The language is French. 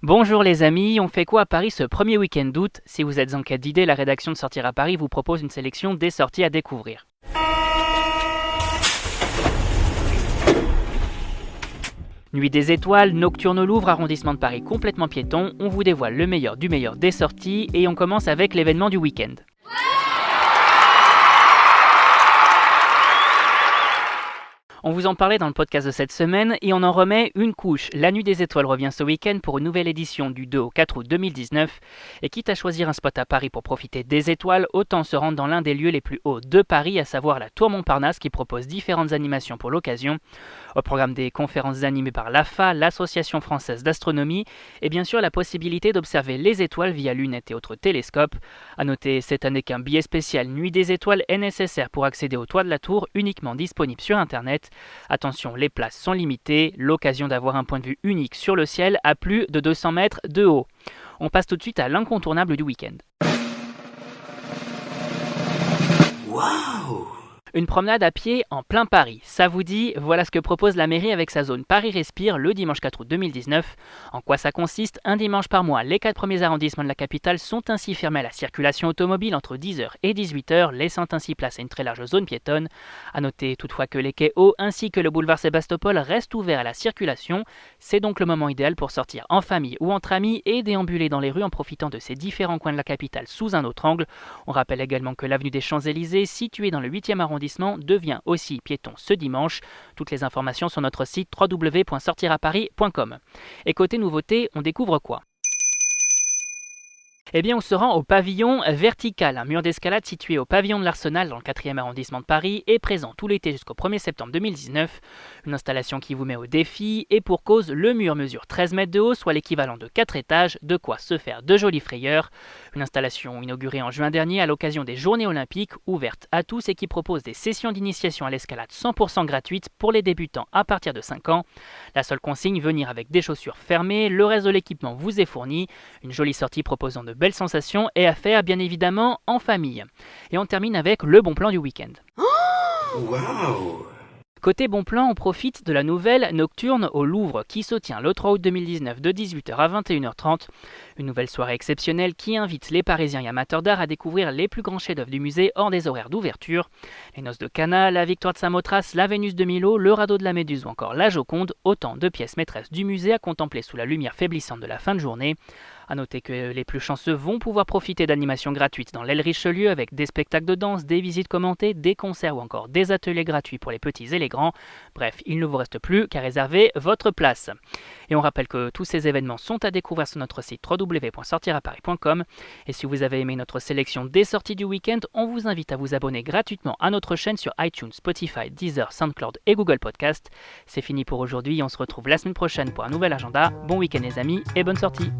Bonjour les amis, on fait quoi à Paris ce premier week-end d'août? Si vous êtes en quête d'idées, la rédaction de Sortir à Paris vous propose une sélection des sorties à découvrir. Nuit des étoiles, nocturne au Louvre, arrondissement de Paris complètement piéton, on vous dévoile le meilleur du meilleur des sorties et on commence avec l'événement du week-end. On vous en parlait dans le podcast de cette semaine et on en remet une couche. La Nuit des Étoiles revient ce week-end pour une nouvelle édition du 2 au 4 août 2019. Et quitte à choisir un spot à Paris pour profiter des étoiles, autant se rendre dans l'un des lieux les plus hauts de Paris, à savoir la Tour Montparnasse qui propose différentes animations pour l'occasion. Au programme des conférences animées par l'AFA, l'Association française d'astronomie, et bien sûr la possibilité d'observer les étoiles via lunettes et autres télescopes. A noter cette année qu'un billet spécial Nuit des Étoiles est nécessaire pour accéder au toit de la tour, uniquement disponible sur internet. Attention, les places sont limitées, l'occasion d'avoir un point de vue unique sur le ciel à plus de 200 mètres de haut. On passe tout de suite à l'incontournable du week-end. Waouh! Une promenade à pied en plein Paris. Ça vous dit, voilà ce que propose la mairie avec sa zone Paris Respire le dimanche 4 août 2019. En quoi ça consiste? Un dimanche par mois, les 4 premiers arrondissements de la capitale sont ainsi fermés à la circulation automobile entre 10h et 18h, laissant ainsi place à une très large zone piétonne. A noter toutefois que les quais hauts ainsi que le boulevard Sébastopol restent ouverts à la circulation. C'est donc le moment idéal pour sortir en famille ou entre amis et déambuler dans les rues en profitant de ces différents coins de la capitale sous un autre angle. On rappelle également que l'avenue des Champs-Élysées, située dans le 8e arrondissement, devient aussi piéton ce dimanche. Toutes les informations sur notre site www.sortiraparis.com. Et côté nouveauté, on découvre quoi? Eh bien, on se rend au pavillon vertical, un mur d'escalade situé au pavillon de l'Arsenal dans le 4e arrondissement de Paris et présent tout l'été jusqu'au 1er septembre 2019. Une installation qui vous met au défi et pour cause, le mur mesure 13 mètres de haut, soit l'équivalent de 4 étages, de quoi se faire de jolies frayeurs. Une installation inaugurée en juin dernier à l'occasion des Journées Olympiques, ouverte à tous et qui propose des sessions d'initiation à l'escalade 100% gratuites pour les débutants à partir de 5 ans. La seule consigne, venir avec des chaussures fermées, le reste de l'équipement vous est fourni. Une jolie sortie proposant de belles sensations et à faire bien évidemment en famille. Et on termine avec le bon plan du week-end. Waouh! Côté bon plan, on profite de la nouvelle Nocturne au Louvre qui se tient le 3 août 2019 de 18h à 21h30. Une nouvelle soirée exceptionnelle qui invite les Parisiens et amateurs d'art à découvrir les plus grands chefs-d'œuvre du musée hors des horaires d'ouverture. Les Noces de Cana, la Victoire de Samothrace, la Vénus de Milo, le Radeau de la Méduse ou encore la Joconde, autant de pièces maîtresses du musée à contempler sous la lumière faiblissante de la fin de journée. A noter que les plus chanceux vont pouvoir profiter d'animations gratuites dans l'aile Richelieu avec des spectacles de danse, des visites commentées, des concerts ou encore des ateliers gratuits pour les petits et les grands. Bref, il ne vous reste plus qu'à réserver votre place. Et on rappelle que tous ces événements sont à découvrir sur notre site www.sortiraparis.com. Et si vous avez aimé notre sélection des sorties du week-end, on vous invite à vous abonner gratuitement à notre chaîne sur iTunes, Spotify, Deezer, SoundCloud et Google Podcast. C'est fini pour aujourd'hui, on se retrouve la semaine prochaine pour un nouvel agenda. Bon week-end les amis et bonne sortie!